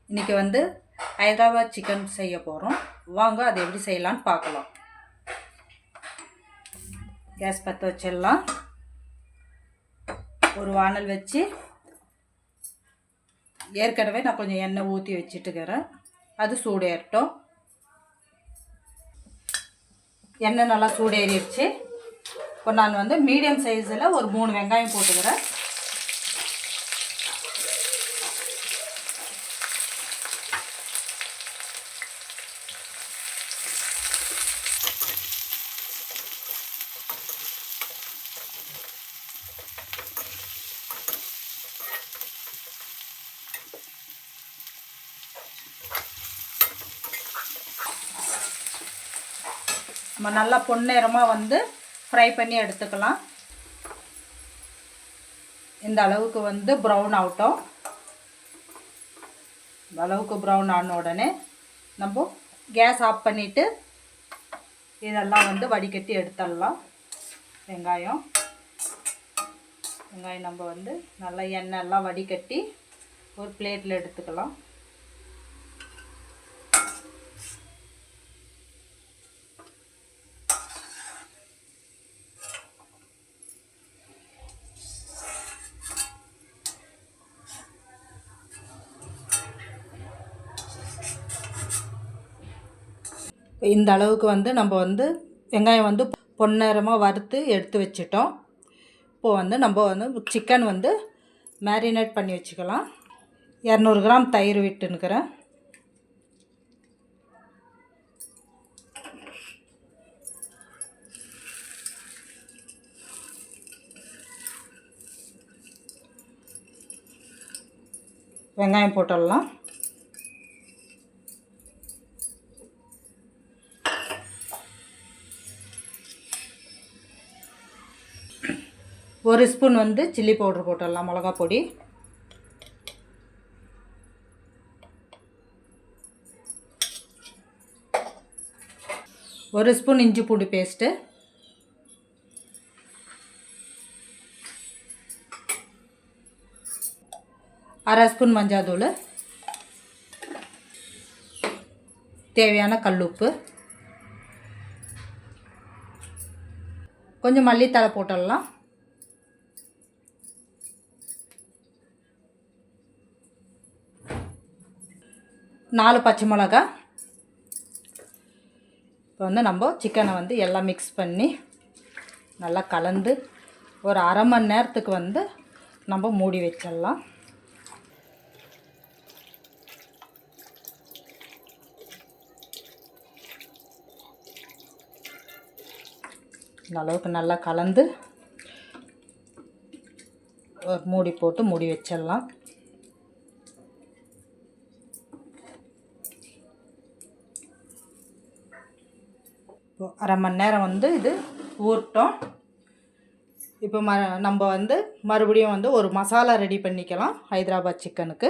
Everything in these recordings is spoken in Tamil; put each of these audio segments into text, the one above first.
இன்றைக்கி வந்து ஹைதராபாத் சிக்கன் செய்ய போகிறோம். வாங்க அது எப்படி செய்யலான்னு பார்க்கலாம். கேஸ் பற்ற வச்சிடலாம். ஒரு வானல் வச்சு ஏற்கனவே நான் கொஞ்சம் எண்ணெய் ஊற்றி வச்சுட்டுக்கிறேன். அது சூடேறட்டும். எண்ணெய் நல்லா சூடேறிடுச்சு. இப்போ நான் வந்து மீடியம் சைஸில் ஒரு 3 வெங்காயம் போட்டுக்கிறேன். நம்ம நல்லா பொன்னிறமாக வந்து ஃப்ரை பண்ணி எடுத்துக்கலாம். இந்த அளவுக்கு வந்து ப்ரௌன் ஆகட்டும். இந்த அளவுக்கு ப்ரௌன் ஆன உடனே நம்ம கேஸ் ஆஃப் பண்ணிவிட்டு இதெல்லாம் வந்து வடிகட்டி எடுத்துடலாம். வெங்காயம் நம்ம வந்து நல்லா எண்ணெயெல்லாம் வடிகட்டி ஒரு பிளேட்டில் எடுத்துக்கலாம். இந்த அளவுக்கு வந்து நம்ம வந்து வெங்காயம் வந்து பொன்னிறமாக வறுத்து எடுத்து வச்சிட்டோம். இப்போது வந்து நம்ம வந்து சிக்கன் வந்து மேரினேட் பண்ணி வச்சுக்கலாம். 200 கிராம் தயிர் விட்டுன்னுக்கிறேன். வெங்காயம் போட்டுடலாம். ஒரு ஸ்பூன் வந்து சில்லி பவுடர் போட்டுடலாம், மிளகா பொடி. ஒரு ஸ்பூன் இஞ்சி பூண்டு பேஸ்ட்டு. அரை ஸ்பூன் மஞ்சள், தேவையான கல்லுப்பு, கொஞ்சம் மல்லித்தழை போட்டுடலாம். நாலு பச்சை மிளகா. இப்போ வந்து நம்ம சிக்கனை வந்து எல்லாம் மிக்ஸ் பண்ணி நல்லா கலந்து ஒரு அரை மணி நேரத்துக்கு வந்து நம்ம மூடி வச்சிடலாம். இந்த அளவுக்கு நல்லா கலந்து ஒரு மூடி போட்டு மூடி வச்சிடலாம். அரை மணி நேரம் வந்து இது ஊறட்டும். இப்போ நம்ம வந்து மறுபடியும் வந்து ஒரு மசாலா ரெடி பண்ணிக்கலாம் ஹைதராபாத் சிக்கனுக்கு.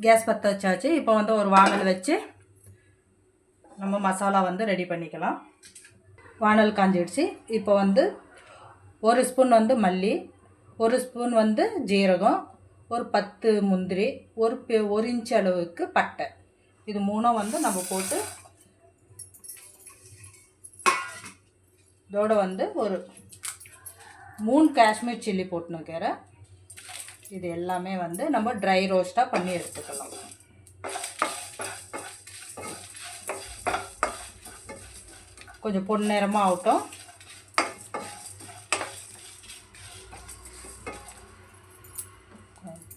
கேஸ் பற்ற வச்சாச்சு. இப்போ வந்து ஒரு வானல் வச்சு நம்ம மசாலா வந்து ரெடி பண்ணிக்கலாம். வானல் காஞ்சிடுச்சு. இப்போ வந்து ஒரு ஸ்பூன் வந்து மல்லி, ஒரு ஸ்பூன் வந்து ஜீரகம், ஒரு 10 முந்திரி, ஒரு இன்ச் அளவுக்கு பட்டை, இது மூணும் வந்து நம்ம போட்டு இதோட வந்து ஒரு 3 காஷ்மீர் சில்லி போட்டுனுக்கிறேன். இது எல்லாமே வந்து நம்ம ட்ரை ரோஸ்ட்டாக பண்ணி எடுத்துக்கலாம். கொஞ்சம் பொன்னிறமாக ஆகட்டும்.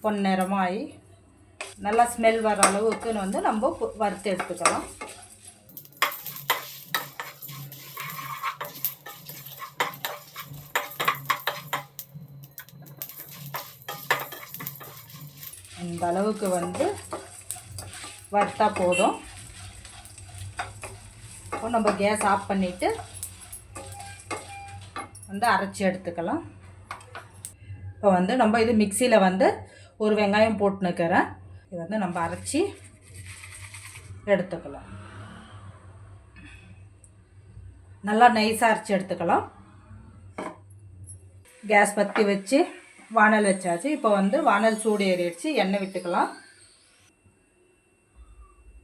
பொன்னிறமாக ஆகி நல்லா ஸ்மெல் வர அளவுக்கு வந்து நம்ம வறுத்து எடுத்துக்கலாம். இந்த அளவுக்கு வந்து வறுத்தா போதும். இப்போ நம்ம கேஸ் ஆஃப் பண்ணிவிட்டு வந்து அரைச்சி எடுத்துக்கலாம். இப்போ வந்து நம்ம இது மிக்சியில் வந்து ஒரு வெங்காயம் போட்டுனுக்கிறேன். இது வந்து நம்ம அரைச்சி எடுத்துக்கலாம். நல்லா நைஸாக அரைச்சி எடுத்துக்கலாம். கேஸ் பற்றி வச்சு வானல் வச்சாச்சு. இப்போ வந்து வானல் சூடு ஏறிடுச்சு. எண்ணெய் விட்டுக்கலாம்.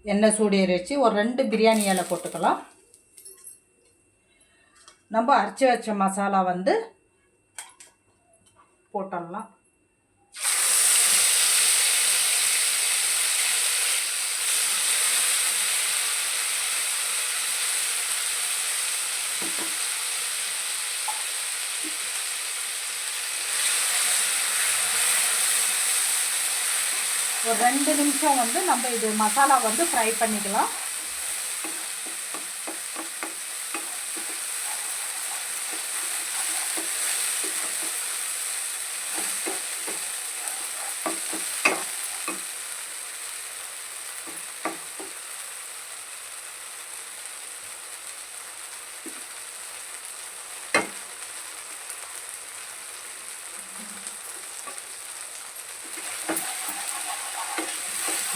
எண்ணெய் சூடேறிச்சு. ஒரு 2 பிரியாணி இலை போட்டுக்கலாம். நம்ம அரைச்சி வச்ச மசாலா வந்து போட்டுடலாம். ஒரு 2 நிமிஷம் வந்து நம்ம இது மசாலா வந்து ஃப்ரை பண்ணிக்கலாம்.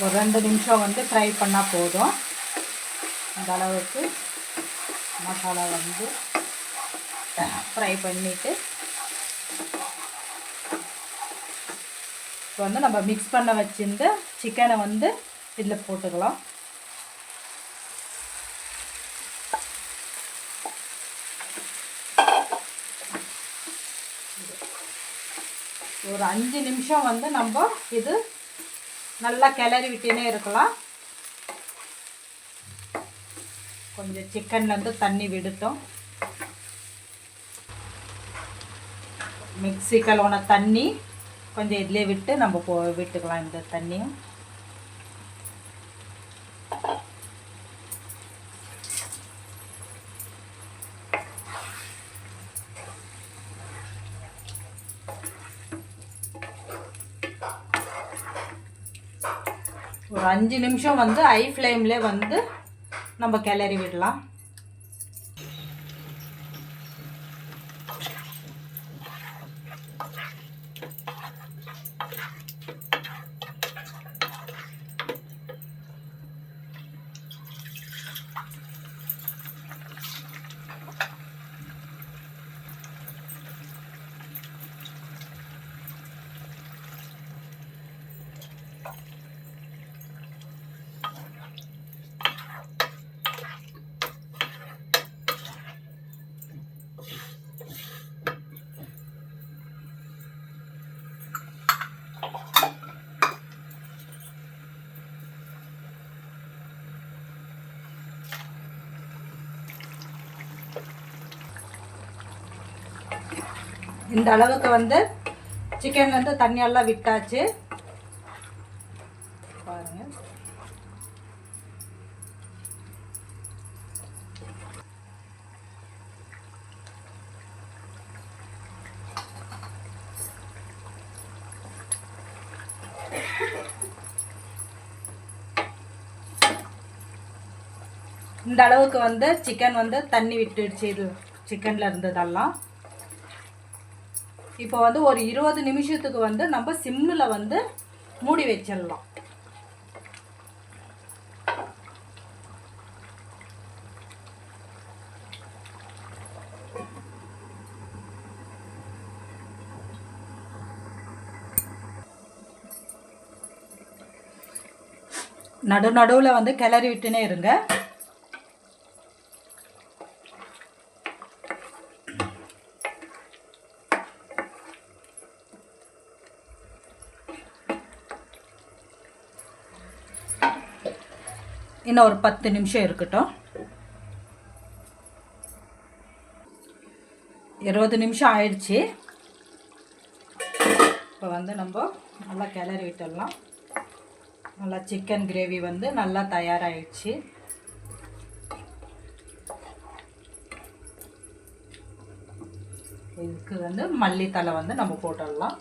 ஒரு 2 நிமிஷம் வந்து ஃப்ரை பண்ணால் போதும். அந்த அளவுக்கு மசாலா வந்து ஃப்ரை பண்ணிவிட்டு இப்போ வந்து நம்ம மிக்ஸ் பண்ண வச்சிருந்த சிக்கனை வந்து இதில் போட்டுக்கலாம். ஒரு 5 நிமிஷம் வந்து நம்ம இது நல்லா கிளறி விட்டுனே இருக்கலாம். கொஞ்சம் சிக்கன்லேருந்து தண்ணி விடுட்டோம். மிக்ஸி கழுவுன தண்ணி கொஞ்சம் இதிலே விட்டு நம்ம விட்டுக்கலாம். இந்த தண்ணியும் ஒரு 5 நிமிஷம் வந்து ஹை ஃப்ளேம்லே வந்து நம்ம கிளறி விடலாம். இந்த அளவுக்கு வந்து சிக்கன் வந்து தண்ணியெல்லாம் விட்டாச்சு பாருங்க. இந்த அளவுக்கு வந்து சிக்கன் வந்து தண்ணி விட்டுடுச்சு. இது சிக்கன்ல இருந்ததெல்லாம் இப்போ வந்து ஒரு 20 நிமிஷத்துக்கு வந்து நம்ம சிம்மில் வந்து மூடி வச்சிடலாம். நடுவில் வந்து கிளறி விட்டுனே இருங்க. இன்னும் ஒரு 10 நிமிஷம் இருக்கட்டும். 20 நிமிஷம் ஆயிடுச்சு. இப்போ வந்து நம்ம நல்லா கிளறி விட்டுடலாம். நல்லா சிக்கன் கிரேவி வந்து நல்லா தயாராகிடுச்சு. இதுக்கு வந்து மல்லித்தலை வந்து நம்ம போட்டுடலாம்.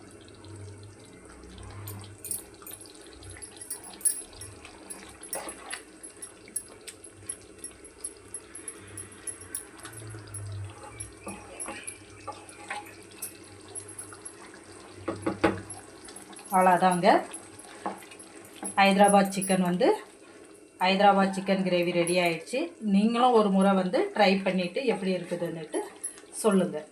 அவ்வளோதாங்க. ஹைதராபாத் சிக்கன் கிரேவி ரெடி ஆயிடுச்சு. நீங்களும் ஒரு முறை வந்து ட்ரை பண்ணிவிட்டு எப்படி இருக்குதுன்னுட்டு சொல்லுங்கள்.